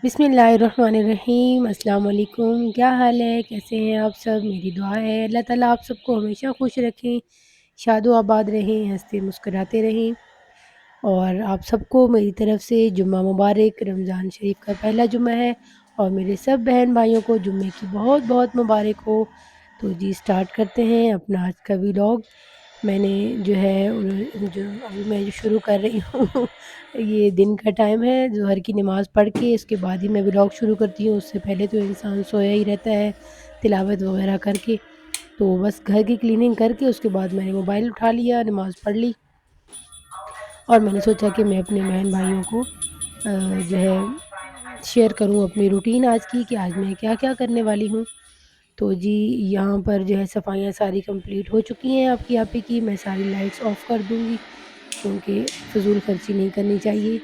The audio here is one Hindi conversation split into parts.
बिस्मिल्लाहिर्रहमानिर्रहीम अस्सलाम वालेकुम। क्या हाल है? कैसे हैं आप सब? मेरी दुआ है अल्लाह ताला आप सबको हमेशा खुश रखें, शादो आबाद रहें, हँसते मुस्कुराते रहें। और आप सबको मेरी तरफ़ से जुम्मा मुबारक। रमज़ान शरीफ का पहला जुम्मा है और मेरे सब बहन भाइयों को जुम्मे की बहुत-बहुत मुबारक हो। तो जी स्टार्ट करते हैं अपना आज का व्लॉग। मैंने जो है जो अभी मैं जो शुरू कर रही हूँ ये दिन का टाइम है, ज़ोहर की नमाज़ पढ़ के इसके बाद ही मैं व्लॉग शुरू करती हूँ। उससे पहले तो इंसान सोया ही रहता है, तिलावत वग़ैरह करके। तो बस घर की क्लीनिंग करके उसके बाद मैंने मोबाइल उठा लिया, नमाज़ पढ़ ली और मैंने सोचा कि मैं अपने बहन भाइयों को जो है शेयर करूँ अपनी रूटीन आज की कि आज मैं क्या-क्या करने वाली हूँ। तो जी, यहाँ पर जो है सफाइयाँ सारी कंप्लीट हो चुकी हैं आपकी यहाँ पे की। मैं सारी लाइट्स ऑफ़ कर दूँगी क्योंकि फ़िज़ूल खर्ची नहीं करनी चाहिए।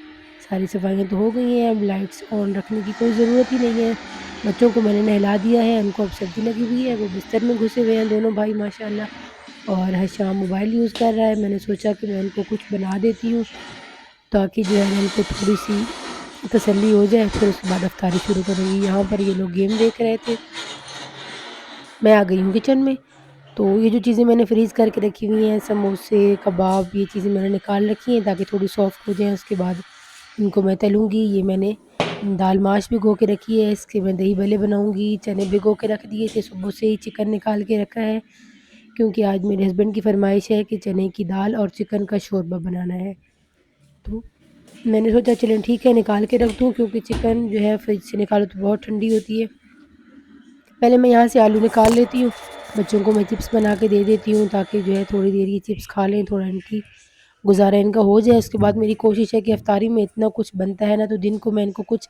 सारी सफाइयाँ तो हो गई हैं, अब लाइट्स ऑन रखने की कोई ज़रूरत ही नहीं है। बच्चों को मैंने नहला दिया है, उनको अब सर्दी लगी हुई है, वो बिस्तर में घुसे हुए हैं दोनों भाई माशाल्लाह। और हशाम मोबाइल यूज़ कर रहा है। मैंने सोचा कि मैं उनको कुछ बना देती हूँ ताकि जो है ना उनको थोड़ी-सी तसल्ली हो जाए, फिर उसके बाद इफ्तारी शुरू करूँगी। यहाँ पर ये लोग गेम देख रहे थे। मैं आ गई हूँ किचन में। तो ये जो चीज़ें मैंने फ्रीज़ करके रखी हुई हैं, समोसे, कबाब, ये चीज़ें मैंने निकाल रखी हैं ताकि थोड़ी सॉफ्ट हो जाएँ, उसके बाद इनको मैं तलूँगी। ये मैंने दाल माश भिगो के रखी है, इसके मैं दही भल्ले बनाऊँगी। चने भिगो के रख दिए थे, सुबह से ही चिकन निकाल के रखा है क्योंकि आज मेरे हस्बैंड की फ़रमाइश है कि चने की दाल और चिकन का शोरबा बनाना है। तो मैंने सोचा चलें ठीक है निकाल के रख दूँ क्योंकि चिकन जो है फ्रिज से निकालो तो बहुत ठंडी होती है। पहले मैं यहाँ से आलू निकाल लेती हूँ, बच्चों को मैं चिप्स बना के दे देती हूँ ताकि जो है थोड़ी देर ये चिप्स खा लें, थोड़ा इनकी गुज़ारा इनका हो जाए। उसके बाद मेरी कोशिश है कि इफ्तारी में इतना कुछ बनता है ना तो दिन को मैं इनको कुछ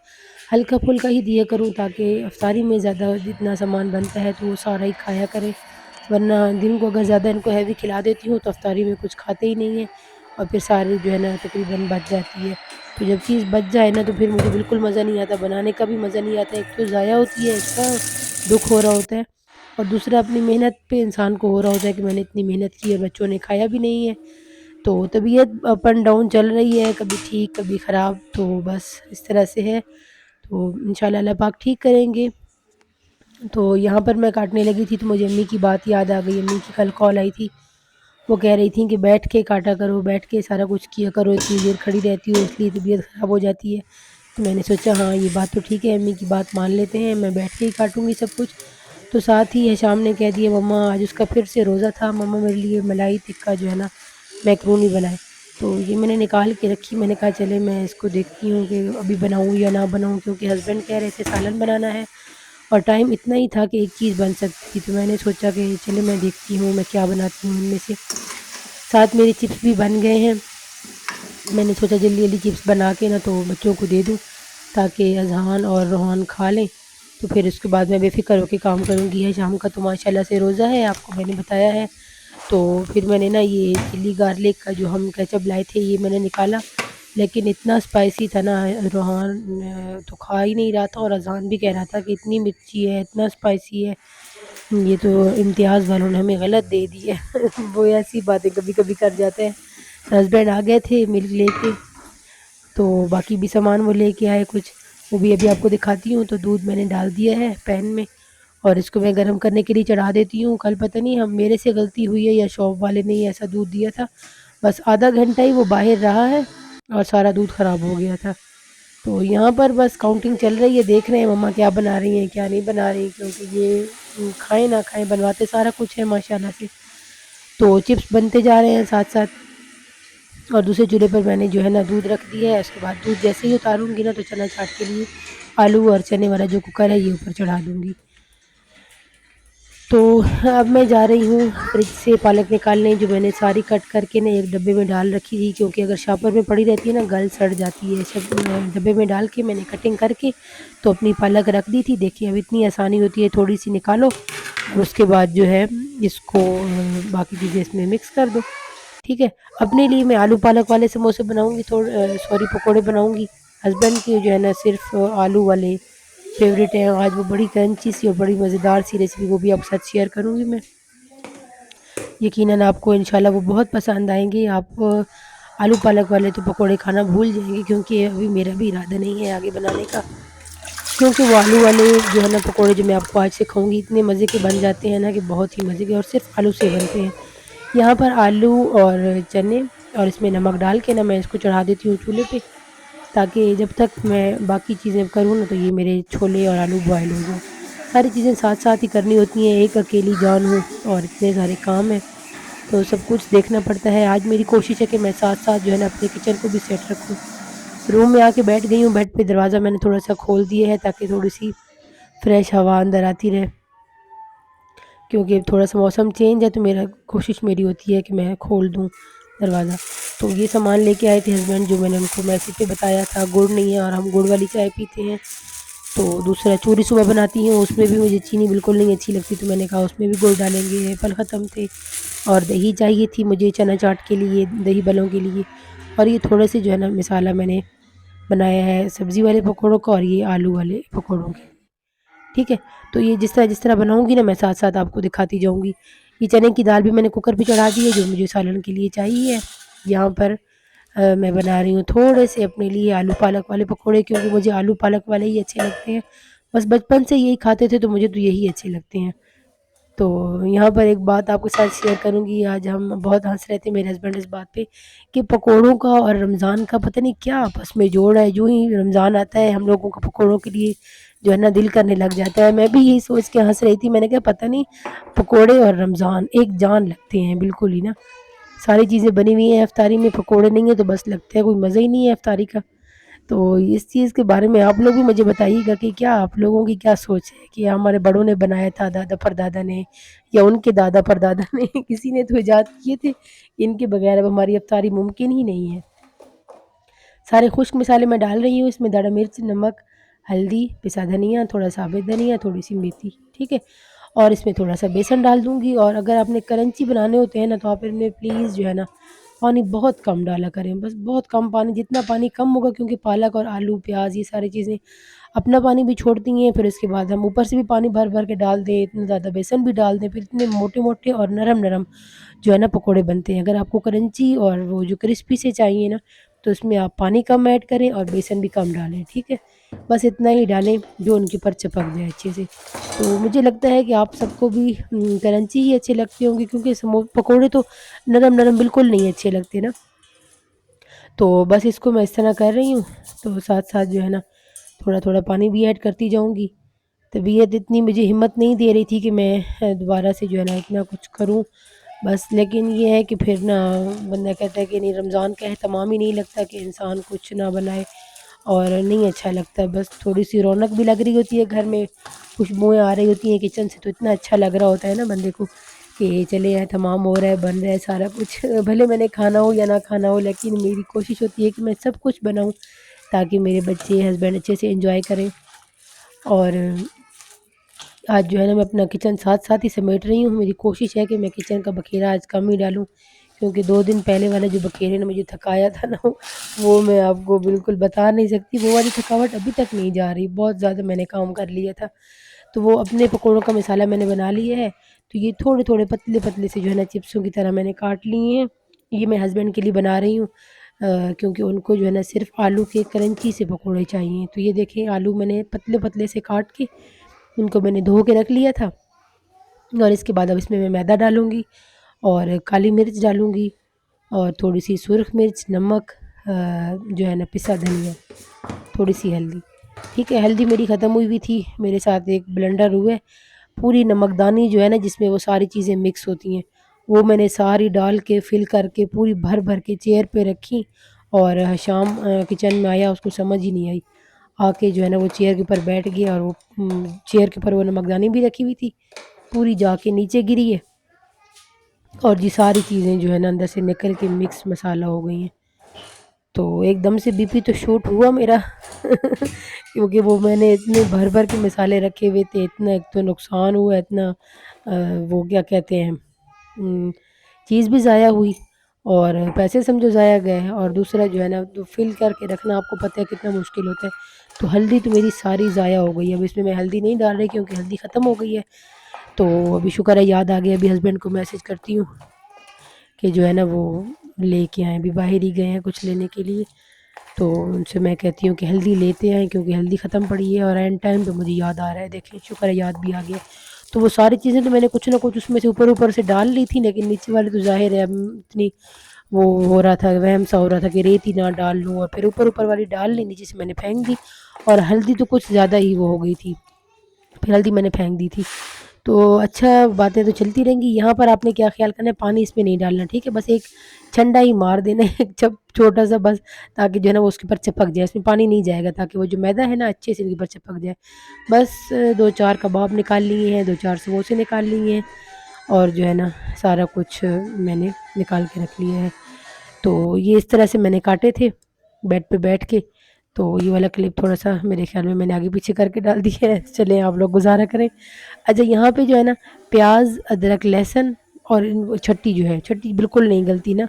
हल्का-फुल्का ही दिया करूँ ताकि इफ्तारी में ज़्यादा जितना सामान बनता है तो वो सारा ही खाया करें। वरना दिन को अगर ज़्यादा इनको हैवी खिला देती हूँ तो इफ्तारी में कुछ खाते ही नहीं हैं और फिर सारी जो है ना तकरीबन बच जाती है। तो जब चीज़ बच जाए ना तो फिर मुझे बिल्कुल मज़ा नहीं आता, बनाने का भी मज़ा नहीं आता। एक तो ज़ाया होती है, इसका दुःख हो रहा होता है और दूसरा अपनी मेहनत पे इंसान को हो रहा होता है कि मैंने इतनी मेहनत की है, बच्चों ने खाया भी नहीं है। तो तबीयत अप एंड डाउन चल रही है, कभी ठीक, कभी ख़राब, तो बस इस तरह से है। तो इंशाल्लाह अल्लाह पाक ठीक करेंगे। तो यहाँ पर मैं काटने लगी थी तो मुझे अम्मी की बात याद आ गई। अम्मी की कल कॉल आई थी, वो कह रही थी कि बैठ के काटा करो, बैठ के सारा कुछ किया करो, इतनी देर खड़ी रहती हो इसलिए तबीयत ख़राब हो जाती है। तो मैंने सोचा हाँ, ये बात तो ठीक है, अम्मी की बात मान लेते हैं, मैं बैठ के ही काटूँगी सब कुछ। तो साथ ही हिशाम ने कह दिया मम्मा आज उसका फिर से रोज़ा था, मम्मा मेरे लिए मलाई टिक्का जो है ना मैकरोनी बनाएँ। तो ये मैंने निकाल के रखी, मैंने कहा चले मैं इसको देखती हूँ कि अभी बनाऊँ या ना बनाऊँ क्योंकि हस्बैंड कह रहे थे सालन बनाना है और टाइम इतना ही था कि एक चीज़ बन सकती थी। तो मैंने सोचा कि चलो मैं देखती हूँ मैं क्या बनाती हूँ इनमें से। साथ मेरे चिप्स भी बन गए हैं। मैंने सोचा जल्दी-जल्दी चिप्स बना के ना तो बच्चों को दे दूँ ताकि अज़हान और रोहान खा लें। तो फिर उसके बाद मैं बेफ़िक्र होके काम करूँगी। है शाम का तो माशाल्लाह से रोज़ा है, आपको मैंने बताया है। तो फिर मैंने ना ये चिली गार्लिक का जो हम केचअप लाए थे ये मैंने निकाला, लेकिन इतना स्पाइसी था ना रोहान तो खा ही नहीं रहा था और अज़हान भी कह रहा था कि इतनी मिर्ची है, इतना स्पाइसी है, ये तो इम्तियाज़ वालों ने हमें गलत दे दी है। वो ऐसी बातें कभी-कभी कर जाते हैं। हस्बैंड आ गए थे मिल्क लेके, तो बाकी भी सामान वो लेके आए कुछ, वो भी अभी आपको दिखाती हूँ। तो दूध मैंने डाल दिया है पैन में और इसको मैं गरम करने के लिए चढ़ा देती हूँ। कल पता नहीं हम मेरे से गलती हुई है या शॉप वाले ने ही ऐसा दूध दिया था, बस आधा घंटा ही वो बाहर रहा है और सारा दूध ख़राब हो गया था। तो यहाँ पर बस काउंटिंग चल रही है, देख रहे हैं मम्मा क्या बना रही हैं, क्या नहीं बना रही क्योंकि ये खाएँ ना खाएँ बनवाते सारा कुछ हैं माशाल्लाह से। तो चिप्स बनते जा रहे हैं साथ-साथ और दूसरे चूल्हे पर मैंने जो है ना दूध रख दिया है। उसके बाद दूध जैसे ही उतारूँगी ना तो चना चाट के लिए आलू और चने वाला जो कुकर है ये ऊपर चढ़ा दूँगी। तो अब मैं जा रही हूँ फ्रिज से पालक निकालने जो मैंने सारी कट करके ना एक डब्बे में डाल रखी थी क्योंकि अगर शॉपर में पड़ी रहती है ना गल सड़ जाती है। सब डब्बे में डाल के मैंने कटिंग करके तो अपनी पालक रख दी थी। देखिए अब इतनी आसानी होती है, थोड़ी-सी निकालो और उसके बाद जो है इसको बाकी चीज़ें इसमें मिक्स कर दो। ठीक है, अपने लिए मैं आलू पालक वाले समोसे बनाऊँगी, सॉरी पकोड़े बनाऊँगी। हस्बैंड के जो है ना सिर्फ़ आलू वाले फ़ेवरेट हैं। आज वो बड़ी क्रंची सी और बड़ी मज़ेदार सी रेसिपी वो भी आपके साथ शेयर करूँगी मैं। यकीनन आपको इंशाल्लाह वो बहुत पसंद आएँगे। आप आलू पालक वाले तो पकोड़े खाना भूल जाएँगे क्योंकि अभी मेरा भी इरादा नहीं है आगे बनाने का। क्योंकि वो आलू वाले जो है ना पकोड़े जो मैं आपको आज सिखाऊँगी इतने मज़े के बन जाते हैं ना कि बहुत ही मज़े के, और सिर्फ़ आलू से बनते हैं। यहाँ पर आलू और चने और इसमें नमक डाल के ना मैं इसको चढ़ा देती हूँ चूल्हे पे, ताकि जब तक मैं बाकी चीज़ें करूँ ना तो ये मेरे छोले और आलू बॉयल हो जाएँ। सारी चीज़ें साथ-साथ ही करनी होती हैं, एक अकेली जान हूँ और इतने सारे काम हैं, तो सब कुछ देखना पड़ता है। आज मेरी कोशिश है कि मैं साथ-साथ जो है ना अपने किचन को भी सेट रखूँ। रूम में आके बैठ गई हूँ, बेड पे दरवाज़ा मैंने थोड़ा-सा खोल दिया है ताकि थोड़ी-सी फ्रेश हवा अंदर आती रहे, क्योंकि अब थोड़ा-सा मौसम चेंज है तो मेरा कोशिश मेरी होती है कि मैं खोल दूँ दरवाज़ा। तो ये सामान लेके आए थे हस्बैंड, जो मैंने उनको मैसेज पे बताया था, गुड़ नहीं है और हम गुड़ वाली चाय पीते हैं। तो दूसरा चूरी सुबह बनाती हूँ, उसमें भी मुझे चीनी बिल्कुल नहीं अच्छी लगती, तो मैंने कहा उसमें भी गुड़ डालेंगे, फल ख़त्म थे। और दही चाहिए थी मुझे चना चाट के लिए, दही बलों के लिए। और ये थोड़े से जो है ना मसाला मैंने बनाया है सब्ज़ी वाले पकौड़ों का और ये आलू वाले पकौड़ों के, ठीक है? तो ये जिस तरह बनाऊँगी ना मैं साथ-साथ आपको दिखाती जाऊँगी। ये चने की दाल भी मैंने कुकर पे चढ़ा दी है जो मुझे सालन के लिए चाहिए। यहाँ पर मैं बना रही हूँ थोड़े से अपने लिए आलू पालक वाले पकौड़े, क्योंकि मुझे आलू पालक वाले ही अच्छे लगते हैं। बस बचपन से यही खाते थे तो मुझे तो यही अच्छे लगते हैं। तो यहाँ पर एक बात आपके साथ शेयर करूँगी, आज हम बहुत हँस रहे थे मेरे हस्बैंड इस बात पे कि पकोड़ों का और रमज़ान का पता नहीं क्या आपस में जोड़ है, यूँ ही रमज़ान आता है हम लोगों का पकोड़ों के लिए जो है ना दिल करने लग जाता है। मैं भी यही सोच के हँस रही थी, मैंने कहा पता नहीं पकोड़े और रमज़ान एक जान लगते हैं बिल्कुल ही ना। सारी चीज़ें बनी हुई हैं, इफ्तारी में पकोड़े नहीं है तो बस लगता है कोई मज़ा ही नहीं है इफ्तारी का। तो इस चीज़ के बारे में आप लोग भी मुझे बताइएगा कि क्या आप लोगों की क्या सोच है कि हमारे बड़ों ने बनाया था, दादा-परदादा ने या उनके दादा-परदादा ने किसी ने तो इजाद किए थे, इनके बगैर अब हमारी इफ्तारी मुमकिन ही नहीं है। सारे खुश्क मसाले मैं डाल रही हूँ इसमें, दाढ़ा मिर्च, नमक, हल्दी, पिसा धनिया, थोड़ा साबित धनिया, थोड़ी-सी मेथी, ठीक है? और इसमें थोड़ा-सा बेसन डाल दूँगी, और अगर आपने करंची बनाने होते हैं ना, तो आप इनमें प्लीज़ जो है ना, पानी बहुत कम डाला करें, बस बहुत कम पानी, जितना पानी कम होगा क्योंकि पालक और आलू, प्याज़ ये सारी चीज़ें अपना पानी भी छोड़ती हैं, फिर उसके बाद हम ऊपर से भी पानी भर-भर के डाल दें, इतना ज़्यादा बेसन भी डाल दें, फिर इतने मोटे-मोटे और नरम-नरम जो है ना पकोड़े बनते हैं। अगर आपको क्रंची और वो जो क्रिस्पी से चाहिए ना, तो उसमें आप पानी कम ऐड करें और बेसन भी कम डालें, ठीक है? बस इतना ही डालें जो उनके ऊपर चिपक जाए अच्छे से। तो मुझे लगता है कि आप सबको भी क्रंची ही अच्छे लगते होंगे, क्योंकि पकोड़े तो नरम-नरम बिल्कुल नहीं अच्छे लगते ना। तो बस इसको मैं इस तरह कर रही हूँ, तो साथ-साथ जो है ना थोड़ा-थोड़ा पानी भी ऐड करती जाऊँगी। तबीयत इतनी मुझे हिम्मत नहीं दे रही थी कि मैं दोबारा से जो है ना इतना कुछ करूँ। बस लेकिन ये है कि फिर ना बंदा कहता है कि नहीं, रमज़ान का एहतमाम ही नहीं लगता कि इंसान कुछ ना बनाए, और नहीं अच्छा लगता है। बस थोड़ी-सी रौनक भी लग रही होती है घर में, खुशबुएँ आ रही होती हैं किचन से, तो इतना अच्छा लग रहा होता है ना बंदे को कि चले एहतमाम हो रहा है, बन रहा है सारा कुछ। भले मैंने खाना हो या ना खाना हो, लेकिन मेरी कोशिश होती है कि मैं सब कुछ बनाऊँ ताकि मेरे बच्चे, हस्बैंड अच्छे से एन्जॉय करें। और आज जो है ना मैं अपना किचन साथ-साथ ही समेट रही हूँ। मेरी कोशिश है कि मैं किचन का बखेरा आज कम ही डालूँ, क्योंकि 2 दिन पहले वाला जो बखेरे ने मुझे थकाया था ना, वो मैं आपको बिल्कुल बता नहीं सकती। वो वाली थकावट अभी तक नहीं जा रही, बहुत ज़्यादा मैंने काम कर लिया था। तो वो अपने पकौड़ों का मसाला मैंने बना लिया है, तो ये थोड़े-थोड़े पतले-पतले से जो है ना चिप्सों की तरह मैंने काट लिए हैं। ये मैं हस्बैंड के लिए बना रही हूँ, क्योंकि उनको जो है ना सिर्फ़ आलू के क्रंची से पकौड़े चाहिए। तो ये देखिए आलू मैंने पतले-पतले से काट के उनको मैंने धो के रख लिया था, और इसके बाद अब इसमें मैं मैदा डालूँगी और काली मिर्च डालूँगी और थोड़ी-सी सुर्ख मिर्च, नमक, जो है ना पिसा धनिया, थोड़ी-सी हल्दी। ठीक है, हल्दी मेरी ख़त्म हुई हुई थी, मेरे साथ एक ब्लेंडर हुआ है, पूरी नमकदानी जो है ना जिसमें वो सारी चीज़ें मिक्स होती हैं, वो मैंने सारी डाल के फ़िल करके पूरी भर-भर के चेयर पे रखी, और शाम किचन में आया उसको समझ ही नहीं आई। आके जो है ना वो चेयर के ऊपर बैठ गया, और वो चेयर के ऊपर वो नमकदानी भी रखी हुई थी, पूरी जाके नीचे गिरी है, और ये सारी चीज़ें जो है ना अंदर से निकल के मिक्स मसाला हो गई हैं। तो एकदम से बीपी तो शूट हुआ मेरा क्योंकि वो मैंने इतने भर-भर के मसाले रखे हुए थे, इतना एक तो नुकसान हुआ, इतना वो क्या कहते हैं, उम, चीज़ भी ज़ाया हुई और पैसे समझो ज़ाया गए, और दूसरा जो है ना तो फ़िल करके रखना आपको पता है कितना मुश्किल होता है। तो हल्दी तो मेरी सारी ज़ाया हो गई है, अब इसमें मैं हल्दी नहीं डाल रही क्योंकि हल्दी ख़त्म हो गई है। तो अभी शुक्र है याद आ गया, अभी हस्बैंड को मैसेज करती हूँ कि जो है ना वो लेके आएँ, अभी बाहर ही गए हैं कुछ लेने के लिए। तो उनसे मैं कहती हूँ कि हल्दी लेते आएँ क्योंकि हल्दी ख़त्म पड़ी है और एंड टाइम पे मुझे याद आ रहा है, देखें शुक्र है याद भी आ गया। तो वो सारी चीज़ें तो मैंने कुछ ना कुछ उसमें से ऊपर-ऊपर से डाल ली थी, लेकिन नीचे वाली तो ज़ाहिर है इतनी वो हो रहा था, वहम सा हो रहा था कि रेत ही ना डाल लूँ, और फिर ऊपर-ऊपर वाली डाल ली, नीचे से मैंने फेंक दी और हल्दी तो कुछ ज़्यादा ही वो हो गई थी, फिर हल्दी मैंने फेंक दी थी। तो अच्छा, बातें तो चलती रहेंगी। यहाँ पर आपने क्या ख़्याल करना है, पानी इसमें नहीं डालना, ठीक है? बस एक छंडा ही मार देना है, एक छोटा-सा बस, ताकि जो है ना वो उसके ऊपर चिपक जाए, इसमें पानी नहीं जाएगा, ताकि वो जो मैदा है ना अच्छे से इनके ऊपर चिपक जाए। बस 2-4 कबाब निकाल लिए हैं, 2-4 समोसे निकाल लिए हैं और जो है ना सारा कुछ मैंने निकाल के रख लिया है। तो ये इस तरह से मैंने काटे थे बेड पे बैठ के। तो ये वाला क्लिप थोड़ा-सा मेरे ख़्याल में मैंने आगे-पीछे करके डाल दिया है, चलें आप लोग गुज़ारा करें। अच्छा, यहाँ पे जो है ना प्याज़, अदरक, लहसुन और इन छट्टी जो है, छट्टी बिल्कुल नहीं गलती ना,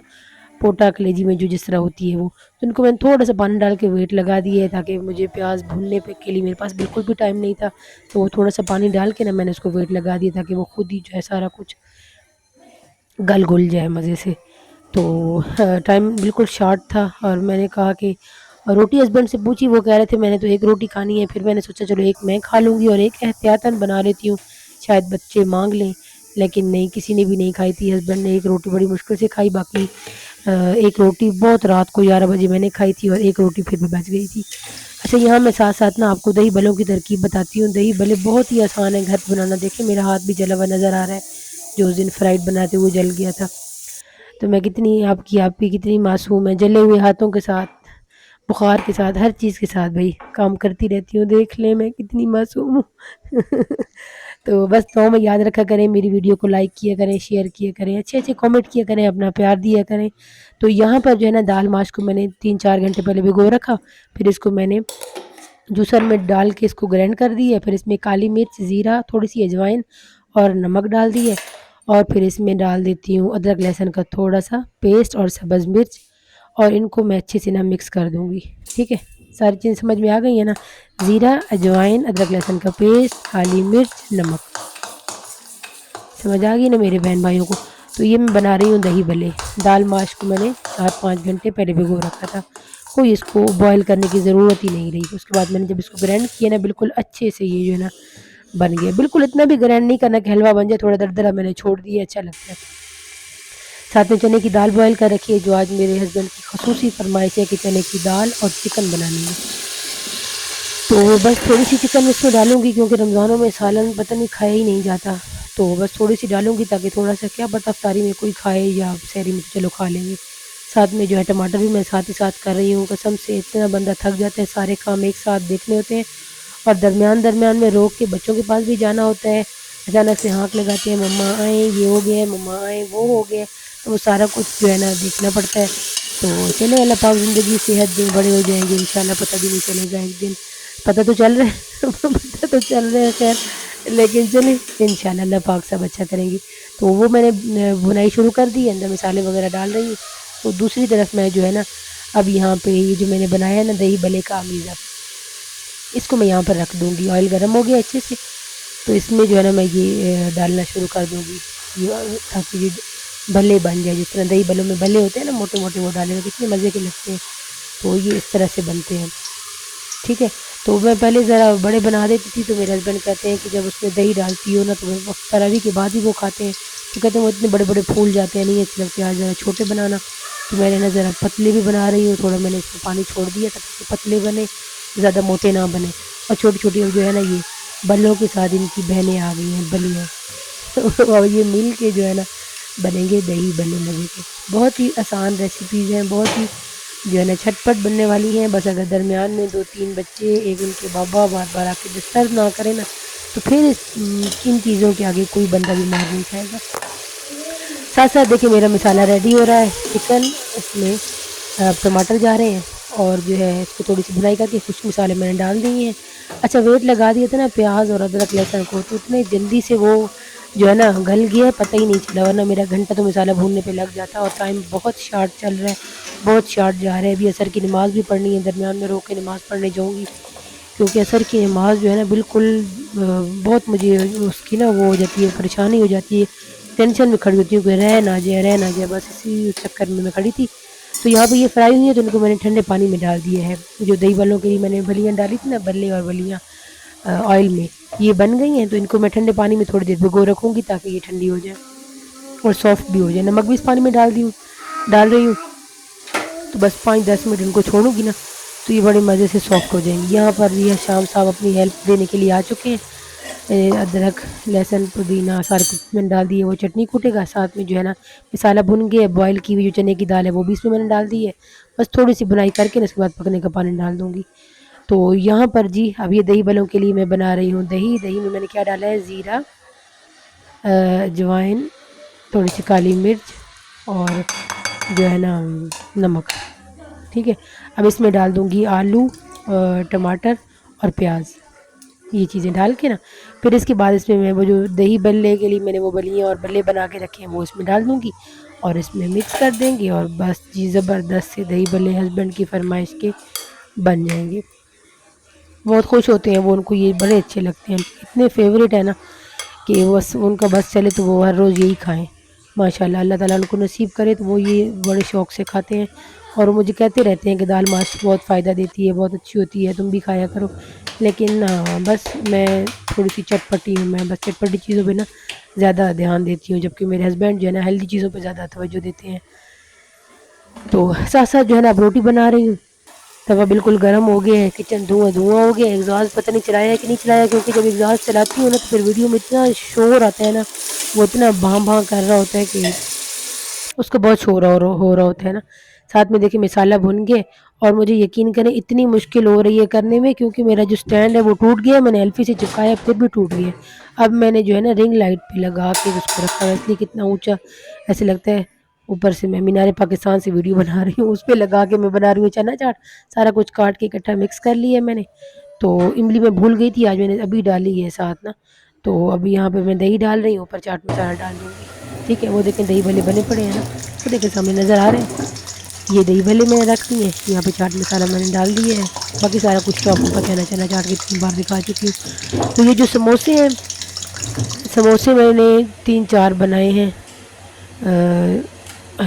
पोटा कलेजी में जो जिस तरह होती है वो, तो इनको मैंने थोड़ा-सा पानी डाल के वेट लगा दिया है, ताकि मुझे प्याज़ भूनने पे के लिए मेरे पास बिल्कुल भी टाइम नहीं था। तो वो थोड़ा-सा पानी डाल के ना मैंने उसको वेट लगा दिया, ताकि वो खुद ही जो है सारा कुछ गल-घुल जाए मज़े से। तो टाइम बिल्कुल शॉर्ट था और मैंने कहा कि रोटी हस्बैंड से पूछी, वो कह रहे थे मैंने तो एक रोटी खानी है, फिर मैंने सोचा चलो एक मैं खा लूँगी और एक एहतियातन बना लेती हूँ, शायद बच्चे माँग लें। लेकिन नहीं, किसी ने भी नहीं खाई थी, हस्बैंड ने एक रोटी बड़ी मुश्किल से खाई, बाकी एक रोटी बहुत रात को 11 बजे मैंने खाई थी और एक रोटी फिर भी बच गई थी। अच्छा, यहाँ मैं साथ-साथ ना आपको दही भल्लों की तरकीब बताती हूँ। दही भल्ले बहुत ही आसान है घर पे बनाना। देखिए मेरा हाथ भी जला हुआ नज़र आ रहा है, जो उस दिन फ्राइड बनाए थे वो जल गया था। तो मैं कितनी आपकी आप भी कितनी मासूम है, जले हुए हाथों के साथ, बुखार के साथ, हर चीज़ के साथ भई काम करती रहती हूँ, देख लें मैं कितनी मासूम हूँ। तो बस दुआ में याद रखा करें, मेरी वीडियो को लाइक किया करें, शेयर किया करें, अच्छे-अच्छे कमेंट किया करें, अपना प्यार दिया करें। तो यहाँ पर जो है ना दाल माश को मैंने 3-4 घंटे पहले भिगो रखा, फिर इसको मैंने जूसर में डाल के इसको ग्राइंड कर दी है, फिर इसमें काली मिर्च, ज़ीरा, थोड़ी-सी अजवाइन और नमक डाल दी है और फिर इसमें डाल देती हूँ अदरक लहसुन का थोड़ा-सा पेस्ट और सब्ज़ मिर्च और इनको मैं अच्छे से ना मिक्स कर दूँगी, ठीक है? सारी चीज़ें समझ में आ गई है ना? ज़ीरा, अजवाइन, अदरक लहसुन का पेस्ट, काली मिर्च, नमक, समझ आ गई ना मेरे बहन भाइयों को? तो ये मैं बना रही हूँ दही भल्ले। दाल माश को मैंने 4-5 घंटे पहले भिगो रखा था। कोई इसको बॉयल करने की ज़रूरत ही नहीं रही। उसके बाद मैंने जब इसको ग्राइंड किया ना बिल्कुल अच्छे से ये जो है ना बन गया। बिल्कुल इतना भी ग्राइंड नहीं करना कि हलवा बन जाए, थोड़ा दरदरा मैंने छोड़ दिया, अच्छा लगता है। साथ में चने की दाल बॉयल कर रखी है, जो आज मेरे हस्बैंड की ख़ुसूसी फ़रमाइश है कि चने की दाल और चिकन बनानी है। तो बस थोड़ी-सी चिकन इसमें डालूँगी क्योंकि रमज़ानों में सालन पता नहीं खाया ही नहीं जाता। तो बस थोड़ी-सी डालूँगी ताकि थोड़ा-सा क्या पता इफ्तारी में कोई खाए या सहरी में तो चलो खा लेंगे। साथ में जो है टमाटर भी मैं साथ ही साथ कर रही हूँ, कसम से इतना बंदा थक जाता है, सारे काम एक साथ देखने होते हैं और दरमियान-दरमियान में रोक के बच्चों के पास भी जाना होता है। अचानक से हाँक लगाते हैं, मम्मा आएँ, ये हो गया है, मम्मा आएँ, वो हो गया है। तो वो सारा कुछ जो है ना देखना पड़ता है। तो चलो अल्लाह पाक ज़िंदगी सेहत दे, बड़े हो जाएँगे इंशाल्लाह, पता भी नहीं चलेगा एक दिन। पता तो चल रहा है पता तो चल रहा है खैर, लेकिन चलिए इंशाल्लाह अल्लाह पाक सब अच्छा करेंगे। तो वो मैंने भुनाई शुरू कर दी है, अंदर मसाले वगैरह डाल रही हूँ। तो दूसरी तरफ मैं जो है ना अब यहाँ पे ये जो मैंने बनाया है ना दही भल्ले का अमीज़ा, इसको मैं यहाँ पर रख दूँगी। ऑयल गर्म हो गया अच्छे से, तो इसमें जो है ना मैं ये डालना शुरू कर दूँगी, ये ताकि ये भल्ले बन जाए। जिस तरह दही भल्लों में भल्ले होते हैं ना मोटे-मोटे, वो डाले तो कितने मज़े के लगते हैं। तो ये इस तरह से बनते हैं। ठीक है? तो मैं पहले ज़रा बड़े बना देती थी, तो मेरे हस्बैंड कहते हैं कि जब उसमें दही डालती हो ना तो वो तरावी के बाद ही वो खाते हैं। तो कहते हैं वो इतने बड़े-बड़े फूल जाते हैं, नहीं अच्छे लगते, आज ज़रा छोटे बनाना। तो मैंने ना ज़रा पतले भी बना रही हूँ, थोड़ा मैंने इसमें पानी छोड़ दिया ताकि पतले बने, ज़्यादा मोटे ना बने। और छोटी-छोटी अब जो है ना ये बल्लों के साथ इनकी बहनें आ गई हैं, बल्लियाँ। और ये मिल के जो है ना बनेंगे दही भल्ले मज़े के। बहुत ही आसान रेसिपीज़ हैं, बहुत ही जो है ना झटपट बनने वाली हैं। बस अगर दरमियान में 2-3 बच्चे, एक उनके बाबा बार-बार आके डिस्टर्ब ना करें ना, तो फिर इन चीज़ों के आगे कोई बंदा भी मार नहीं खाएगा। साथ-साथ देखिए मेरा मसाला रेडी हो रहा है, चिकन इसमें टमाटर जा रहे हैं और जो है इसको थोड़ी-सी भुनाई करके कुछ मसाले मैंने डाल दिए हैं। अच्छा, वेट लगा दिया था ना प्याज़ और अदरक लहसुन को, तो इतने जल्दी से वो जो है ना गल गया है, पता ही नहीं चला, वरना मेरा घंटा तो मसाला भूनने पे लग जाता और टाइम बहुत शॉर्ट चल रहा है, बहुत शॉर्ट जा रहा है। अभी असर की नमाज़ भी पढ़नी है, दरमियान में रोक के नमाज़ पढ़ने जाऊँगी क्योंकि असर की नमाज़ जो है ना बिल्कुल बहुत मुझे उसकी ना वो हो जाती है, परेशानी हो जाती है, टेंशन में खड़ी होती हूँ कि रह ना जाए, बस इसी चक्कर में मैं खड़ी थी। तो यहाँ पे ये फ्राई हुई है तो इनको मैंने ठंडे पानी में डाल दिया है। जो दही बल्लों के लिए मैंने बल्लियाँ डाली थी ना, बल्ले और बल्लियाँ ऑयल में, ये बन गई हैं। तो इनको मैं ठंडे पानी में थोड़ी देर भिगो रखूँगी ताकि ये ठंडी हो जाए और सॉफ्ट भी हो जाए। नमक भी इस पानी में डाल रही हूँ। तो बस 5-10 मिनट इनको छोड़ूंगी ना तो ये बड़े मज़े से सॉफ्ट हो जाएंगी। यहाँ पर रिया शाम साहब अपनी हेल्प देने के लिए आ चुके हैं। अदरक, लहसुन, पुदीना सारे कुछ मैंने डाल दिए। वो चटनी कूटेगा, साथ में जो है ना मसाला भुन गया, बॉयल की हुई जो चने की दाल है वो भी इसमें मैंने डाल दी है। बस थोड़ी सी बुनाई करके ना इसके बाद पकने का पानी डाल दूँगी। तो यहाँ पर जी अब ये दही बलों के लिए मैं बना रही हूँ दही। दही में मैंने क्या डाला है, ज़ीरा, अजवाइन, थोड़ी सी काली मिर्च और जो है ना नमक। ठीक है, अब इसमें डाल दूँगी आलू, टमाटर और प्याज। ये चीज़ें डाल के ना फिर इसके बाद इसमें मैं वो जो दही बल्ले के लिए मैंने वो बल्लियाँ और बल्ले बना के रखे हैं वो इसमें डाल दूँगी और इसमें मिक्स कर देंगे और बस जी ज़बरदस्त से दही बल्ले हस्बैंड की फरमाइश के बन जाएंगे। बहुत खुश होते हैं वो, उनको ये बड़े अच्छे लगते हैं, इतने फेवरेट है ना कि बस उनका बस चले तो वो हर रोज़ यही खाएं। माशाल्लाह, अल्लाह ताला उनको नसीब करे तो वो ये बड़े शौक़ से खाते हैं और वो मुझे कहते रहते हैं कि दाल माश बहुत फ़ायदा देती है, बहुत अच्छी होती है, तुम भी खाया करो। लेकिन बस मैं थोड़ी-सी चटपटी हूँ, मैं बस चटपटी चीज़ों पे ना ज़्यादा ध्यान देती हूँ, जबकि मेरे हस्बैंड जो है ना हेल्दी चीज़ों पे ज़्यादा तवज्जो देते हैं। तो साथ-साथ जो है ना अब रोटी बना रही हूँ। तवा बिल्कुल गर्म हो गया है, किचन धुआँ-धुआँ हो गया है। एग्ज़ॉस्ट पता नहीं चलाया है कि नहीं चलाया, क्योंकि जब एग्ज़ॉस्ट चलाती हूँ ना तो फिर वीडियो में इतना शोर आता है ना, वो इतना भां-भां कर रहा होता है कि उसको बहुत शोर हो रहा होता है ना। साथ में देखिए मसाला भुन गए और मुझे यकीन करें इतनी मुश्किल हो रही है करने में, क्योंकि मेरा जो स्टैंड है वो टूट गया है। मैंने एल्फ़ी से चिपकाया फिर भी टूट गया। अब मैंने जो है ना रिंग लाइट पे लगा के उसको रखा है, इसलिए कितना ऊँचा ऐसे लगता है ऊपर से मैं मीनार पाकिस्तान से वीडियो बना रही हूँ। उस पे लगा के मैं बना रही हूँ चना चाट। सारा कुछ काट के इकट्ठा मिक्स कर लिया है मैंने। तो इमली मैं भूल गई थी, आज मैंने अभी डाली है साथ ना। तो अभी यहाँ पे मैं दही डाल रही हूँ, ऊपर चाट मसाला डाल दूँगी। ठीक है, वो देखें दही भल्ले बने पड़े हैं ना, वो देखें सामने नज़र आ रहे हैं। ये दही भल्ले मैंने रख दिए हैं, यहाँ पे चाट मसाला मैंने डाल दिया है। बाकी सारा कुछ तो आपको पता है ना, चना चाट के 3 बार दिखा चुकी हूँ। तो ये जो समोसे हैं, समोसे मैंने 3-4 बनाए हैं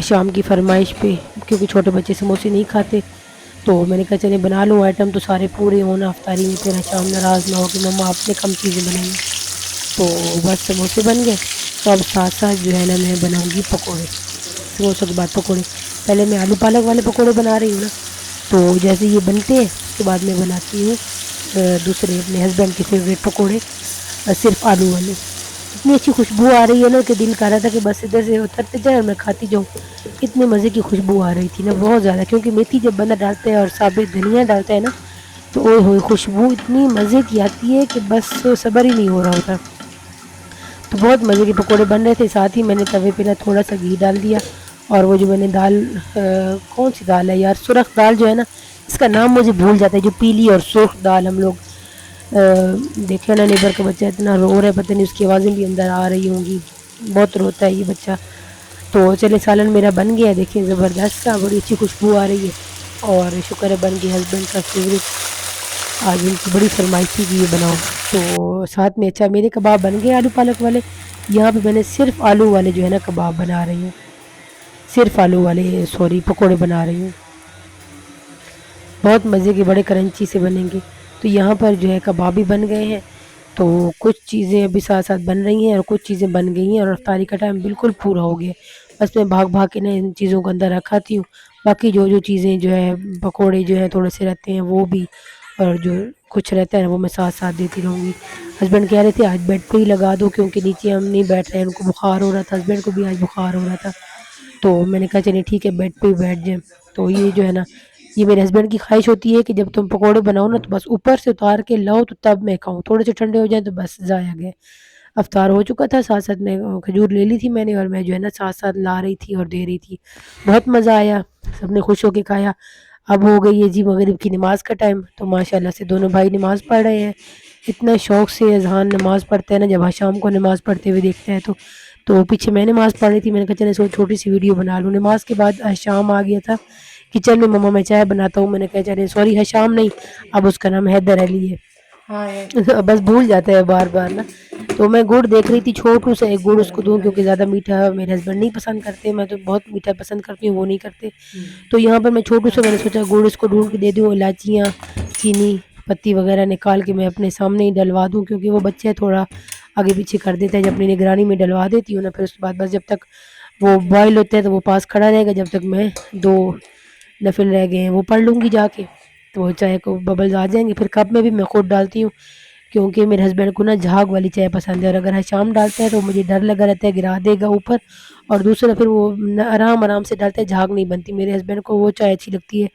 शाम की फरमाइश पे, क्योंकि छोटे बच्चे समोसे नहीं खाते। तो मैंने कहा चलिए बना लूँ, आइटम तो सारे पूरे हों ना, अफ्तारी में फिर शाम नाराज़ ना हो कि मम्मा आपने कम चीज़ें बनाई। तो बस समोसे बन गए। तो अब साथ साथ जो है ना मैं बनाऊँगी पकौड़े, समोसों के बाद पकौड़े। पहले मैं आलू पालक वाले पकौड़े बना रही हूँ ना, तो जैसे ये बनते हैं उसके बाद मैं बनाती हूँ दूसरे अपने हस्बैंड के फेवरेट पकौड़े, सिर्फ आलू वाले। इतनी अच्छी खुशबू आ रही है ना कि दिल कर रहा था कि बस इधर से उतरते जाए और मैं खाती जाऊँ। इतने मज़े की खुशबू आ रही थी ना, बहुत ज़्यादा, क्योंकि मेथी जब बंदा डालता है और साबित धनिया डालता है ना, तो ओए होए खुशबू इतनी मज़े की आती है कि बस सब्र ही नहीं हो रहा होता। तो बहुत मज़े के पकौड़े बन रहे थे। साथ ही मैंने तवे पे ना थोड़ा सा घी डाल दिया और वो जो मैंने दाल, कौन सी दाल है यार, सुरख दाल जो है ना, इसका नाम मुझे भूल जाता है, जो पीली और सुर्ख दाल हम लोग देखे ना, नेबर का बच्चा इतना रो रहा है, पता नहीं उसकी आवाज़ें भी अंदर आ रही होंगी, बहुत रोता है ये बच्चा। तो चले सालन मेरा बन गया, देखिए ज़बरदस्त सा, बड़ी अच्छी खुशबू आ रही है और शुक्र है बन गया। हस्बैंड का फेवरेट, आज इनकी बड़ी फरमाइश थी कि ये बनाओ। तो साथ में अच्छा मेरे कबाब बन गए आलू पालक वाले। यहाँ पे मैंने सिर्फ आलू वाले जो है ना कबाब बना रही हूँ, सिर्फ आलू वाले सॉरी पकोड़े बना रही हूँ। बहुत मज़े के बड़े क्रंची से बनेंगे। तो यहाँ पर जो है कबाब भी बन गए हैं। तो कुछ चीज़ें अभी साथ साथ बन रही हैं और कुछ चीज़ें बन गई हैं और अफ्तारी का टाइम बिल्कुल पूरा हो गया। बस मैं भाग भाग के ना इन चीज़ों को अंदर रखाती हूँ। बाकी जो जो चीज़ें जो है पकोड़े जो हैं थोड़े से रहते हैं वो भी, और जो कुछ रहता है वो मैं साथ साथ देती रहूँगी। हस्बैंड कह रहे थे आज बेड पे ही लगा दो, क्योंकि नीचे हम नहीं बैठ रहे हैं, उनको बुखार हो रहा था, हस्बैंड को भी आज बुखार हो रहा था। तो मैंने कहा चलिए ठीक है बेड पे ही बैठ जाएँ। तो ये जो है ना, ये मेरे हस्बैंड की ख्वाहिश होती है कि जब तुम पकोड़े बनाओ ना तो बस ऊपर से उतार के लाओ तो तब मैं खाऊँ, थोड़े से ठंडे हो जाएँ तो बस ज़ाया गए। अफ्तार हो चुका था, साथ-साथ में खजूर ले ली थी मैंने और मैं जो है ना साथ-साथ ला रही थी और दे रही थी। बहुत मज़ा आया, सबने खुश होके खाया। अब हो गई है जी मगरिब की नमाज़ का टाइम, तो माशाल्लाह से दोनों भाई नमाज़ पढ़ रहे हैं। इतना शौक़ से अज़हान नमाज़ पढ़ते हैं ना, जब शाम को नमाज़ पढ़ते हुए देखते हैं तो पीछे मैं नमाज़ पढ़ रही थी, मैंने कहा चलो इसको छोटी सी वीडियो बना लूँ। नमाज़ के बाद शाम आ गया था, किचन में मम्मा मैं चाय बनाता हूँ, मैंने कहा चले सॉरी शाम नहीं, अब उसका नाम हैदर अली है। हाँ है। बस भूल जाता है बार बार ना। तो मैं गुड़ देख रही थी छोटू सा एक गुड़ उसको दूं, क्योंकि ज़्यादा मीठा मेरे हस्बैंड नहीं पसंद करते, मैं तो बहुत मीठा पसंद करती हूँ, वो नहीं करते। तो यहाँ पर मैं छोटू से मैंने सोचा गुड़ इसको ढूंढ के दे दूँ, इलायचियाँ, चीनी, पत्ती वगैरह निकाल के मैं अपने सामने ही डलवा दूँ, क्योंकि वो बच्चे थोड़ा आगे पीछे कर देता है। जब अपनी निगरानी में डलवा देती हूँ ना, फिर उसके बाद बस जब तक वो बॉयल होते हैं तो वो पास खड़ा रहेगा, जब तक मैं 2 नफिल रह गए हैं वो पढ़ लूँगी जाके। तो वो चाय को बबल्स आ जाएँगे, फिर कप में भी मैं खुद डालती हूँ, क्योंकि मेरे हस्बैंड को ना झाग वाली चाय पसंद है, और अगर शाम डालता है तो मुझे डर लगा रहता है गिरा देगा ऊपर। और दूसरा फिर वो आराम आराम से डालता है, झाग नहीं बनती। मेरे हस्बैंड को वो चाय अच्छी लगती है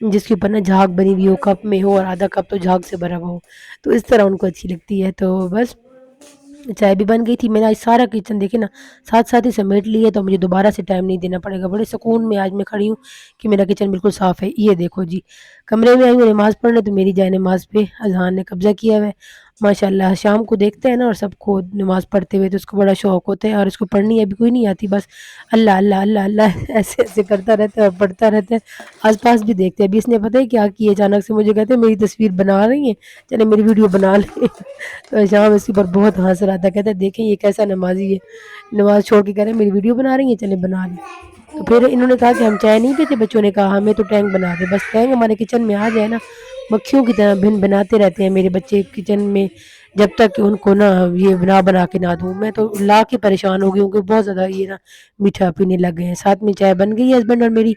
जिसके ऊपर ना झाग बनी हुई हो, कप में हो और आधा कप तो झाग से भरा हुआ हो, तो इस तरह उनको अच्छी लगती है। तो बस चाय भी बन गई थी। मैंने आज सारा किचन देखिए ना साथ साथ ही समेट लिया, तो मुझे दोबारा से टाइम नहीं देना पड़ेगा। बड़े सुकून में आज मैं खड़ी हूँ कि मेरा किचन बिल्कुल साफ़ है। ये देखो जी, कमरे में आई हूँ नमाज़ पढ़ने, तो मेरी जाए नमाज़ पे अज़ान ने कब्ज़ा किया हुआ है। माशाल्लाह शाम को देखते हैं ना और सबको नमाज़ पढ़ते हुए, तो उसको बड़ा शौक होता है, और इसको पढ़नी अभी कोई नहीं आती, बस अल्लाह अल्लाह अल्लाह अल्लाह ऐसे ऐसे करता रहता है और पढ़ता रहता है। आस पास भी देखते हैं। अभी इसने पता है क्या किया, अचानक से मुझे कहते हैं मेरी तस्वीर बना रही हैं, चले मेरी वीडियो बना लें। तो शाम इसके ऊपर बहुत हँस रहा था, कहता है देखें ये कैसा नमाज़ी है, नमाज़ छोड़ के कह रहे हैं मेरी वीडियो बना रही हैं, चलें बना लें। तो फिर इन्होंने कहा कि हम चाय नहीं पीते, बच्चों ने कहा हमें तो टैंक बना दे। बस टैंक हमारे किचन में आ जाए ना, मक्खियों की तरह भिन बनाते रहते हैं मेरे बच्चे किचन में, जब तक कि उनको ना ये बना बना के ना दूँ। मैं तो ला के परेशान हो गई हूँ कि बहुत ज़्यादा ये ना मीठा पीने लग गए हैं। साथ में चाय बन गई है हस्बैंड और मेरी।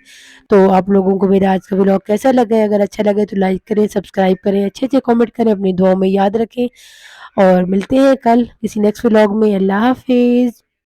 तो आप लोगों को मेरा आज का व्लॉग कैसा लगा है? अगर अच्छा लगे तो लाइक करें, सब्सक्राइब करें, अच्छे-अच्छे कमेंट करें, अपनी दुआओं में याद रखें, और मिलते हैं कल किसी नेक्स्ट व्लॉग में। अल्लाह हाफ़िज़।